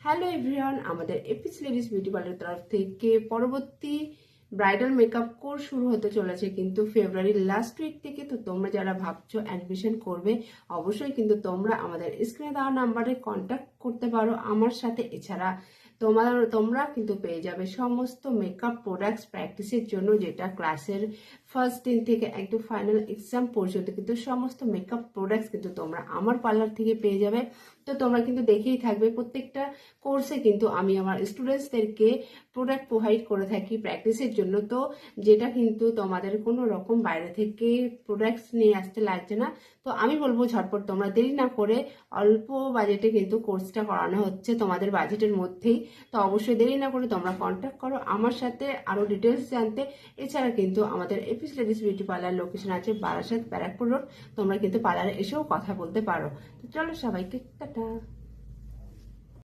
Hello everyone, আমাদের Apis ladies beauty পার্লারের তরফ থেকে পরবর্তী ব্রাইডাল মেকআপ কোর্স শুরু হতে চলেছে কিন্তু ফেব্রুয়ারির লাস্ট উইক থেকে। তো তোমরা যারা ভাবছো অ্যাডমিশন করবে, অবশ্যই কিন্তু তোমরা আমাদের স্ক্রিনে দেওয়া নাম্বারে কন্ট্যাক্ট করতে পারো আমার সাথে। এছাড়া তোমরা কিন্তু পেয়ে যাবে সমস্ত মেকআপ প্রোডাক্টস প্র্যাকটিসের জন্য, যেটা ক্লাসের ফার্স্ট দিন থেকে একদম ফাইনাল এক্সাম পর্যন্ত কিন্তু সমস্ত মেকআপ প্রোডাক্টস কিন্তু তোমরা আমার পার্লার থেকে পেয়ে যাবে। তো তোমরা কিন্তু দেখেই থাকবে, প্রত্যেকটা কোর্সে কিন্তু আমি আমার স্টুডেন্টসদেরকে প্রোডাক্ট প্রোভাইড করে থাকি প্র্যাকটিসের জন্য। তো যেটা কিন্তু তোমাদের কোনো রকম বাইরে থেকে প্রোডাক্টস নিয়ে আসতে লাগছে না। তো আমি বলবো ঝটপট তোমরা দেরি না করে, অল্প বাজেটে কিন্তু কোর্সটা করানো হচ্ছে তোমাদের বাজেটের মধ্যেই। তো অবশ্যই দেরি না করে তোমরা কন্ট্যাক্ট করো আমার সাথে আরো ডিটেলস জানতে। এছাড়া কিন্তু আমাদের Apis ladies beauty parlour location আছে বারাসাত ব্যারাকপুর রোড, তোমরা কিন্তু পার্লারে এসেও কথা বলতে পারো। তো চলো সবাইকে টাটা।